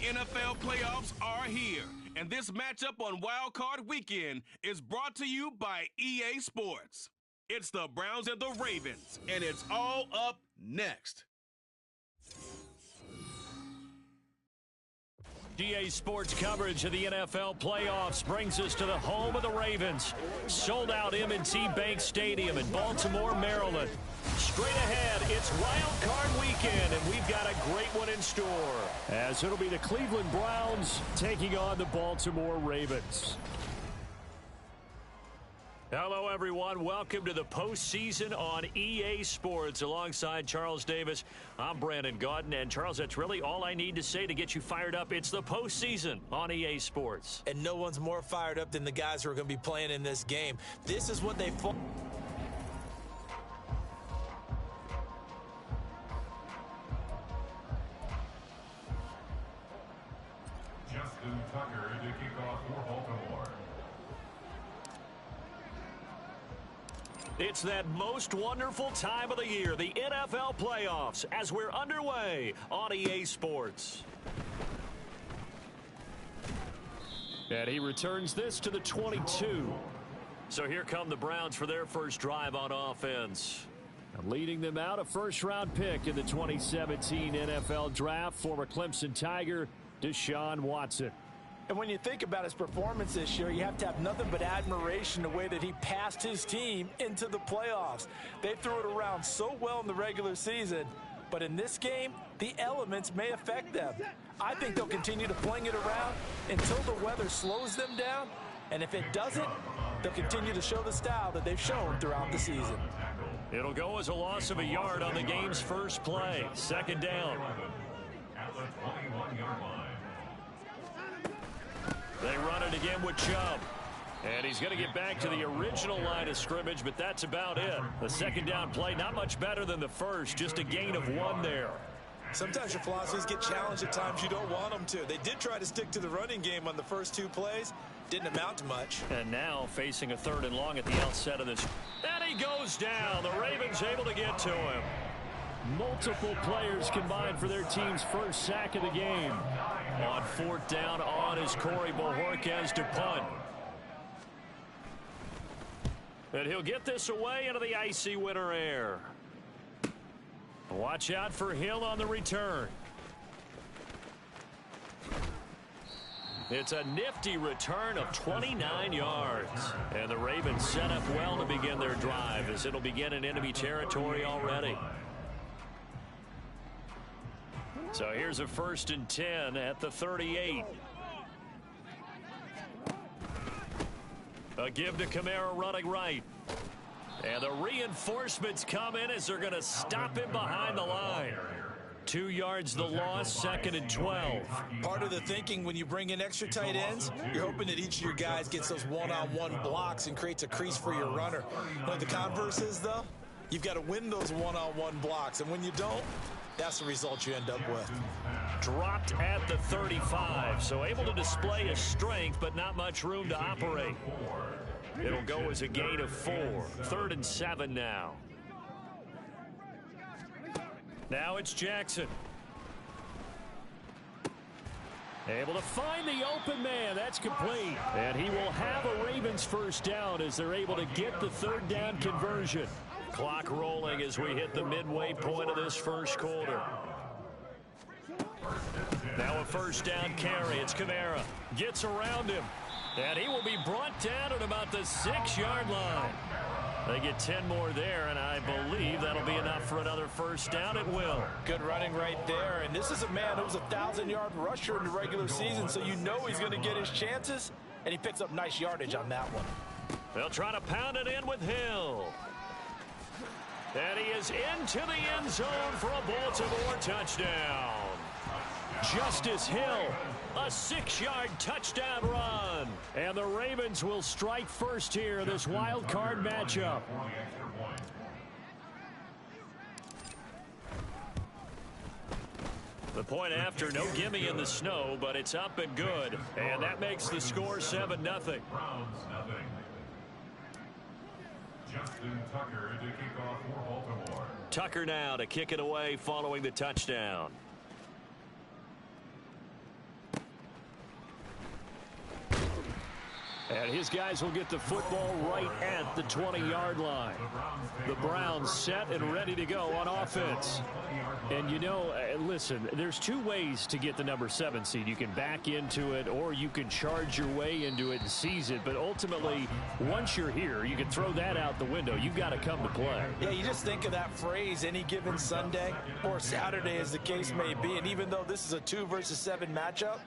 NFL playoffs are here, and this matchup on Wild Card Weekend is brought to you by EA Sports. It's the Browns and the Ravens, and it's all up next. EA Sports coverage of the NFL playoffs brings us to the home of the Ravens. Sold out M&T Bank Stadium in Baltimore, Maryland. Straight ahead, it's Wild Card Weekend, and we've got a great one in store, as it'll be the Cleveland Browns taking on the Baltimore Ravens. Hello, everyone. Welcome to the postseason on EA Sports. Alongside Charles Davis, I'm Brandon Gaudin. And, Charles, that's really all I need to say to get you fired up. It's the postseason on EA Sports. And no one's more fired up than the guys who are going to be playing in this game. This is what they fought. Justin Tucker to kick off for Baltimore. It's that most wonderful time of the year, the NFL playoffs, as we're underway on EA Sports. And he returns this to the 22. So here come the Browns for their first drive on offense. Leading them out, a first-round pick in the 2017 NFL Draft, former Clemson Tiger, Deshaun Watson. And when you think about his performance this year, you have to have nothing but admiration the way that he passed his team into the playoffs. They threw it around so well in the regular season, but in this game, the elements may affect them. I think they'll continue to fling it around until the weather slows them down, and if it doesn't, they'll continue to show the style that they've shown throughout the season. It'll go as a loss of a yard on the game's first play. Second down. At the 21-yard line. They run it again with Chubb. And he's going to get back to the original line of scrimmage, but that's about it. The second down play, not much better than the first, just a gain of 1 there. Sometimes your philosophies get challenged at times you don't want them to. They did try to stick to the running game on the first 2 plays. Didn't amount to much. And now facing a 3rd and long at the outset of this. And he goes down. The Ravens able to get to him. Multiple players combined for their team's first sack of the game. On 4th down, on is Corey Bojorquez to punt. And he'll get this away into the icy winter air. Watch out for Hill on the return. It's a nifty return of 29 yards. And the Ravens set up well to begin their drive, as it'll begin in enemy territory already. So here's a 1st and 10 at the 38. A give to Kamara running right. And the reinforcements come in as they're going to stop him behind the line. 2 yards the loss, 2nd and 12. Part of the thinking when you bring in extra tight ends, you're hoping that each of your guys gets those one-on-one blocks and creates a crease for your runner. What the converse is, though, you've got to win those one-on-one blocks. And when you don't, that's the result you end up with. Dropped at the 35, so able to display his strength, but not much room to operate. It'll go as a gain of 4. 3rd and 7 now. Now it's Jackson. Able to find the open man. That's complete. And he will have a Ravens first down as they're able to get the 3rd down conversion. Clock rolling as we hit the midway point of this first quarter. Now a 1st down carry. It's Kamara. Gets around him. And he will be brought down at about the 6-yard line. They get 10 more there, and I believe that'll be enough for another first down. It will. Good running right there. And this is a man who was a 1,000-yard rusher in the regular season, so you know he's going to get his chances, and he picks up nice yardage on that one. They'll try to pound it in with Hill. And he is into the end zone for a Baltimore touchdown. Justice Hill, a 6-yard touchdown run. And the Ravens will strike first here in this wild card matchup. The point after, no gimme in the snow, but it's up and good. And that makes the score 7-0. Justin Tucker to kick off for Baltimore. Tucker now to kick it away following the touchdown. And his guys will get the football right at the 20-yard line. The Browns set and ready to go on offense. And, you know, listen, there's two ways to get the number 7 seed. You can back into it or you can charge your way into it and seize it. But ultimately, once you're here, you can throw that out the window. You've got to come to play. Yeah, you just think of that phrase, any given Sunday or Saturday as the case may be. And even though this is a 2 versus 7 matchup,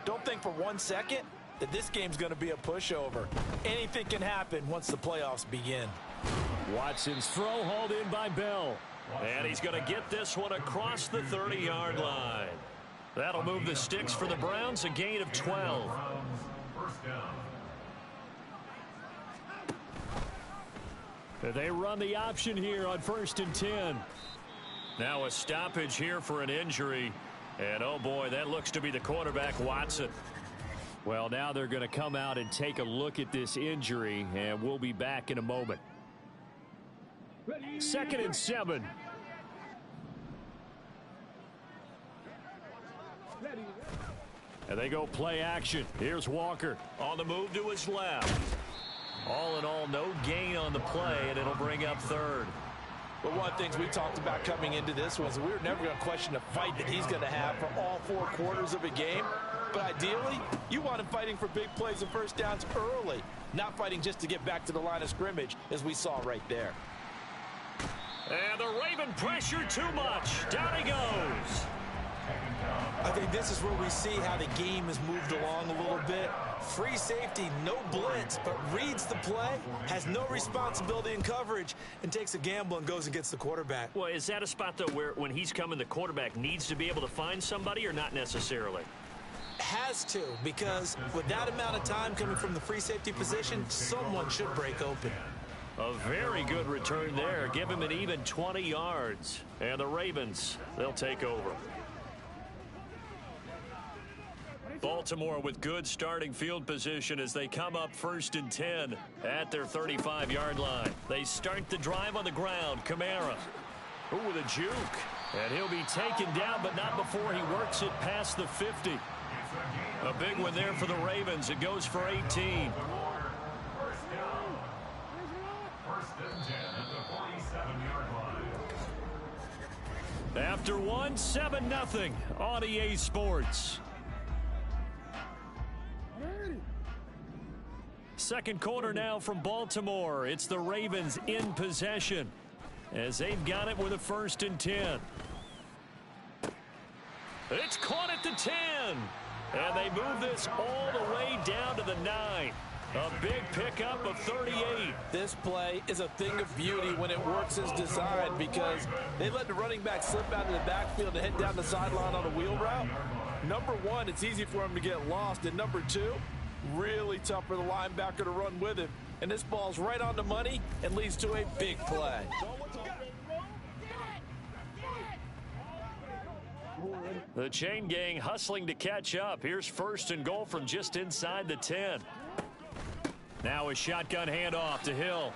don't think for 1 second that this game's going to be a pushover. Anything can happen once the playoffs begin. Watson's throw hauled in by Bell. And he's going to get this one across the 30-yard line. That'll move the sticks for the Browns, a gain of 12. They run the option here on 1st and 10. Now a stoppage here for an injury. And, oh, boy, that looks to be the quarterback, Watson. Well, now they're going to come out and take a look at this injury, and we'll be back in a moment. 2nd and 7. And they go play action. Here's Walker on the move to his left. All in all, no gain on the play, and it'll bring up 3rd. But one of the things we talked about coming into this was we were never going to question the fight that he's going to have for all 4 quarters of a game. But ideally, you want him fighting for big plays and first downs early, not fighting just to get back to the line of scrimmage, as we saw right there. And the Raven pressure too much. Down he goes. I think this is where we see how the game has moved along a little bit. Free safety, no blitz, but reads the play, has no responsibility in coverage, and takes a gamble and goes and gets the quarterback. Well, is that a spot, though, where when he's coming, the quarterback needs to be able to find somebody or not necessarily? Has to, because with that amount of time coming from the free safety position, someone should break open. A very good return there. Give him an even 20 yards. And the Ravens, they'll take over. Baltimore with good starting field position as they come up 1st and 10 at their 35-yard line. They start the drive on the ground. Kamara. Ooh, with a juke. And he'll be taken down, but not before he works it past the 50. A big one there for the Ravens. It goes for 18. First and 10 at the 47-yard line. After one, 7-0 on EA Sports. Second quarter now from Baltimore. It's the Ravens in possession as they've got it with a 1st and 10. It's caught at the 10. And they move this all the way down to the 9. A big pickup of 38. This play is a thing of beauty when it works as designed because they let the running back slip out of the backfield and head down the sideline on a wheel route. Number one, it's easy for him to get lost. And number two, really tough for the linebacker to run with him. And this ball's right on the money and leads to a big play. The chain gang hustling to catch up. Here's 1st and goal from just inside the 10. Now a shotgun handoff to Hill.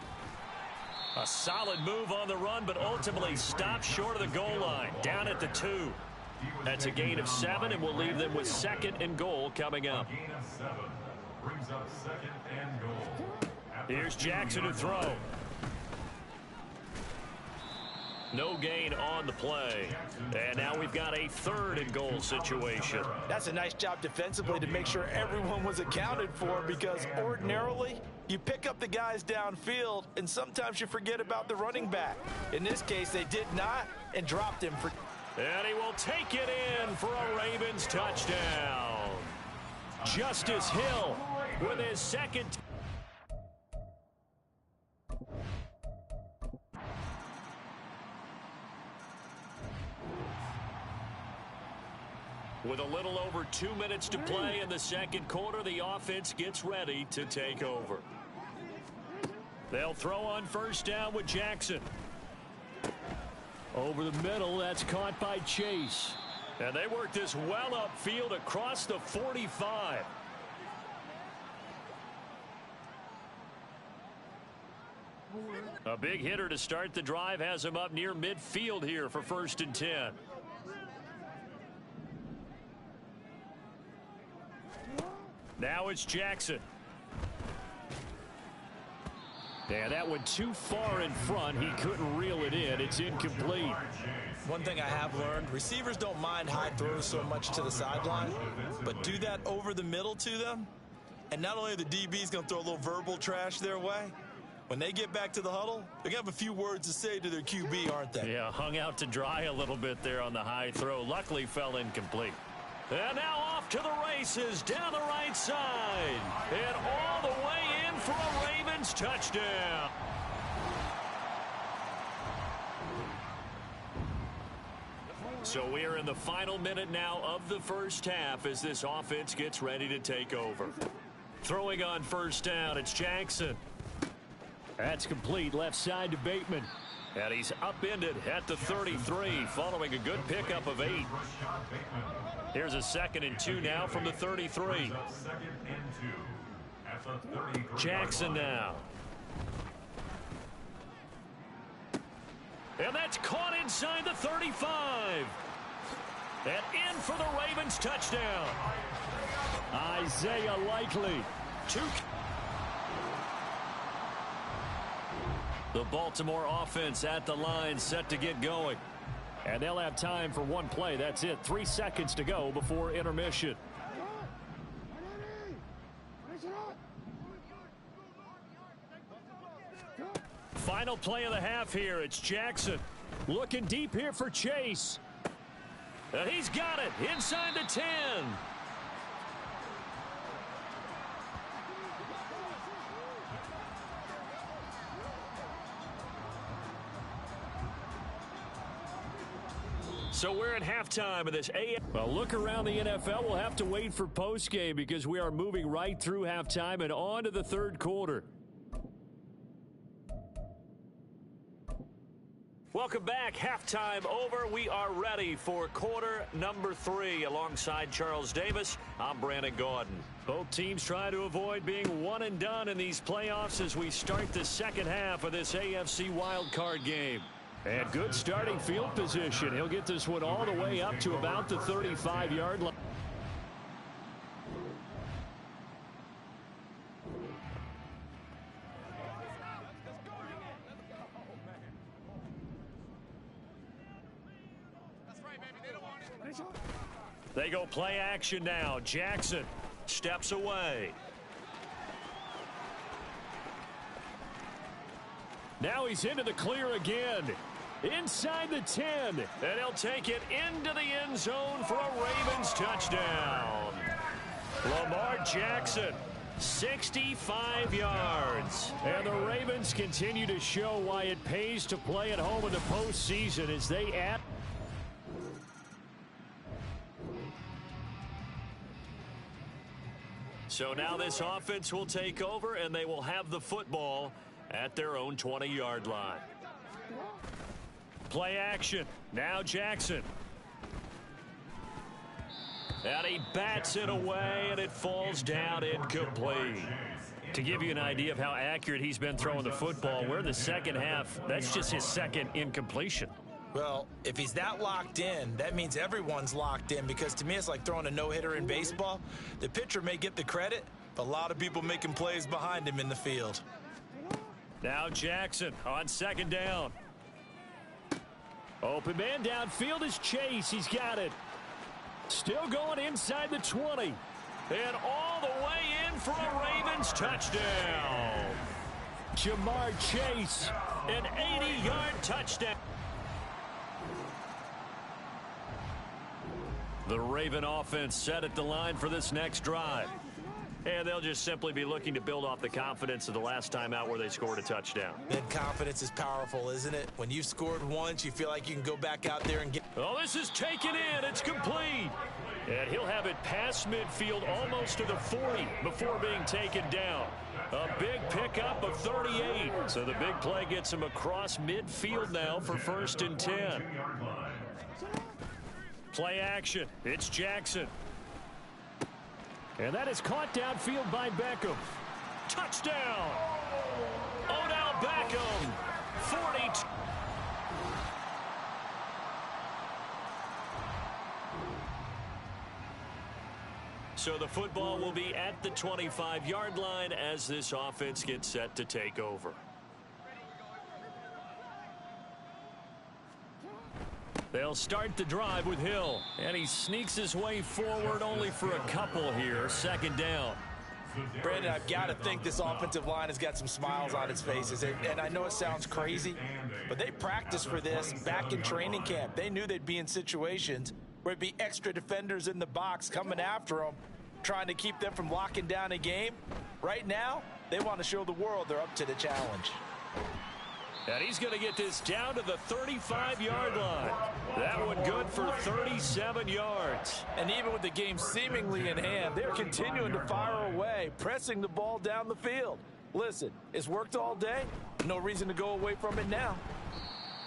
A solid move on the run, but ultimately stopped short of the goal line. Down at the 2. That's a gain of 7, and we'll leave them with 2nd and goal coming up. A gain of 7 brings up 2nd and goal. Here's Jackson to throw. No gain on the play. And now we've got a 3rd and goal situation. That's a nice job defensively to make sure everyone was accounted for because ordinarily you pick up the guys downfield and sometimes you forget about the running back. In this case, they did not and dropped him for. And he will take it in for a Ravens touchdown. Justice Hill with his 2nd. With a little over 2 minutes to play in the second quarter, the offense gets ready to take over. They'll throw on 1st down with Jackson. Over the middle, that's caught by Chase. And they work this well upfield across the 45. A big hitter to start the drive has him up near midfield here for 1st and 10. Now it's Jackson. Yeah, that went too far in front. He couldn't reel it in. It's incomplete. One thing I have learned, receivers don't mind high throws so much to the sideline, but do that over the middle to them, and not only are the DBs going to throw a little verbal trash their way, when they get back to the huddle, they're going to have a few words to say to their QB, aren't they? Yeah, hung out to dry a little bit there on the high throw. Luckily fell incomplete. And now off to the races down the right side. And all the way in for a Ravens touchdown. So we're in the final minute now of the first half as this offense gets ready to take over. Throwing on first down, it's Jackson. That's complete left side to Bateman. And he's upended at the 33 following a good pickup of 8. Here's a 2nd and 2 now from the 33. Jackson now. And that's caught inside the 35. And in for the Ravens touchdown. Isaiah Likely. The Baltimore offense at the line set to get going. And they'll have time for one play. That's it. 3 seconds to go before intermission. Final play of the half here. It's Jackson. Looking deep here for Chase. And he's got it inside the 10. So we're at halftime of this Well, look around the NFL. We'll have to wait for postgame because we are moving right through halftime and on to the third quarter. Welcome back. Halftime over. We are ready for quarter number 3. Alongside Charles Davis, I'm Brandon Gaudin. Both teams try to avoid being one and done in these playoffs as we start the second half of this AFC wildcard game. And good starting field position. He'll get this one all the way up to about the 35-yard line. They go play action now. Jackson steps away. Now he's into the clear again. Inside the 10. And he'll take it into the end zone for a Ravens touchdown. Lamar Jackson, 65 yards. And the Ravens continue to show why it pays to play at home in the postseason as they add. So now this offense will take over, and they will have the football at their own 20-yard line. Play action. Now Jackson. And he bats it away, and it falls down incomplete. To give you an idea of how accurate he's been throwing the football, we're in the second half. That's just his second incompletion. Well, if he's that locked in, that means everyone's locked in, because to me it's like throwing a no-hitter in baseball. The pitcher may get the credit, but a lot of people making plays behind him in the field. Now Jackson on second down. Open man downfield is Chase. He's got it. Still going inside the 20. And all the way in for a Ravens touchdown. Jamar Chase, an 80-yard touchdown. The Raven offense set at the line for this next drive. And they'll just simply be looking to build off the confidence of the last time out where they scored a touchdown. And confidence is powerful, isn't it? When you've scored once, you feel like you can go back out there and get... Oh, this is taken in. It's complete. And he'll have it past midfield almost to the 40 before being taken down. A big pickup of 38. So the big play gets him across midfield now for 1st and 10. Play action. It's Jackson. And that is caught downfield by Beckham. Touchdown! Odell Beckham, 42. So the football will be at the 25-yard line as this offense gets set to take over. They'll start the drive with Hill, and he sneaks his way forward only for a couple here. Second down. Brandon, I've got to think this offensive line has got some smiles on its faces. And I know it sounds crazy, but they practiced for this back in training camp. They knew they'd be in situations where it'd be extra defenders in the box coming after them, trying to keep them from locking down a game. Right now, they want to show the world they're up to the challenge. And he's going to get this down to the 35-yard line. That one good for 37 yards. And even with the game seemingly in hand, they're continuing to fire away, pressing the ball down the field. Listen, it's worked all day. No reason to go away from it now.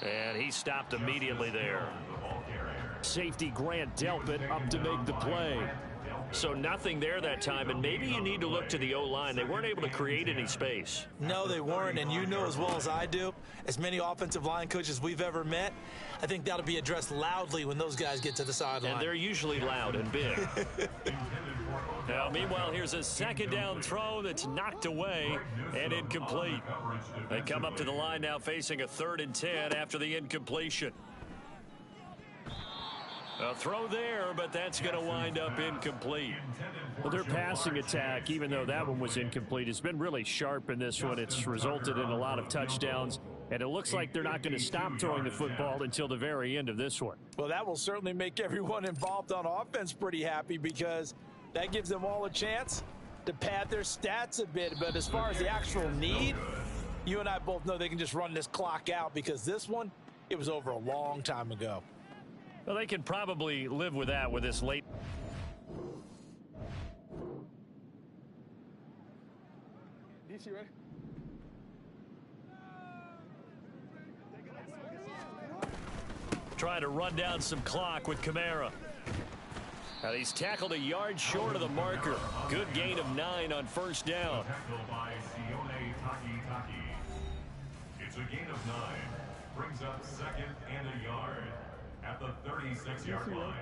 And he stopped immediately there. Safety Grant Delpit up to make the play. So nothing there that time, and maybe you need to look to the O-line. They weren't able to create any space. No, they weren't, and you know as well as I do, as many offensive line coaches we've ever met, I think that'll be addressed loudly when those guys get to the sideline. And they're usually loud and big. Now, meanwhile, here's a second down throw that's knocked away and incomplete. They come up to the line now facing a 3rd and 10 after the incompletion. A throw there, but that's going to wind up incomplete. Well, their passing attack, even though that one was incomplete, has been really sharp in this one. It's resulted in a lot of touchdowns, and it looks like they're not going to stop throwing the football until the very end of this one. Well, that will certainly make everyone involved on offense pretty happy because that gives them all a chance to pad their stats a bit. But as far as the actual need, you and I both know they can just run this clock out because this one, it was over a long time ago. Well, they can probably live with that with this late. DC, ready? Trying to run down some clock with Kamara. And he's tackled a yard short of the marker. Good gain of 9 on first down. It's a gain of 9. Brings up 2nd and a yard at the 36-yard line.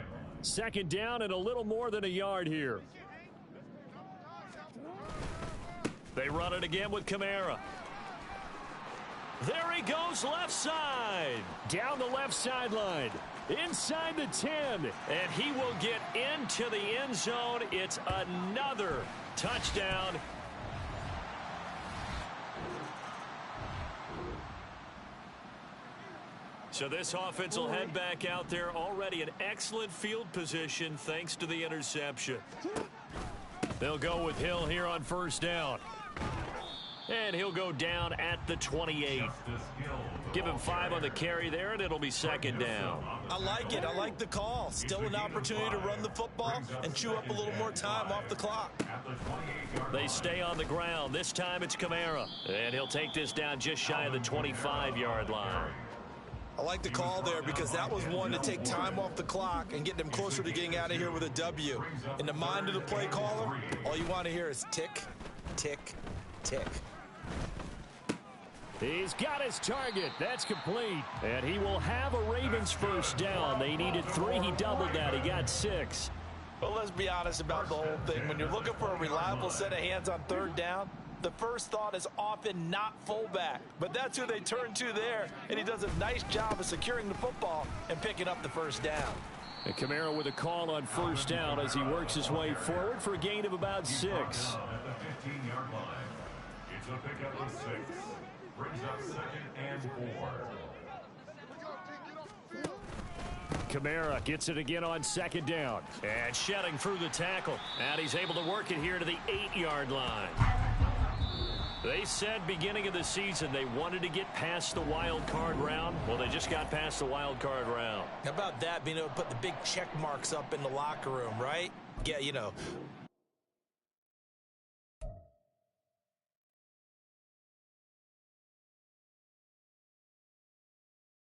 Second down and a little more than a yard here. They run it again with Kamara. There he goes left side. Down the left sideline. Inside the 10. And he will get into the end zone. It's another touchdown. So this offense will head back out there, already in excellent field position thanks to the interception. They'll go with Hill here on first down. And he'll go down at the 28. Give him 5 on the carry there, and it'll be second down. I like it. I like the call. Still an opportunity to run the football and chew up a little more time off the clock. They stay on the ground. This time it's Kamara. And he'll take this down just shy of the 25-yard line. I like the call there because that was one to take time off the clock and get them closer to getting out of here with a W. In the mind of the play caller, all you want to hear is tick, tick, tick. He's got his target. That's complete. And he will have a Ravens first down. They needed 3. He doubled that. He got 6. Well, let's be honest about the whole thing. When you're looking for a reliable set of hands on third down, the first thought is often not fullback. But that's who they turn to there, and he does a nice job of securing the football and picking up the first down. And Kamara with a call on first down as he works his way forward for a gain of about 6. At the 15-yard line. It's a pickup of 6. Brings up 2nd and 4. Kamara gets it again on second down. And shedding through the tackle. And he's able to work it here to the 8-yard line. They said beginning of the season they wanted to get past the wild card round. Well, they just got past the wild card round. How about that, being able to put the big check marks up in the locker room, right? Yeah, you know,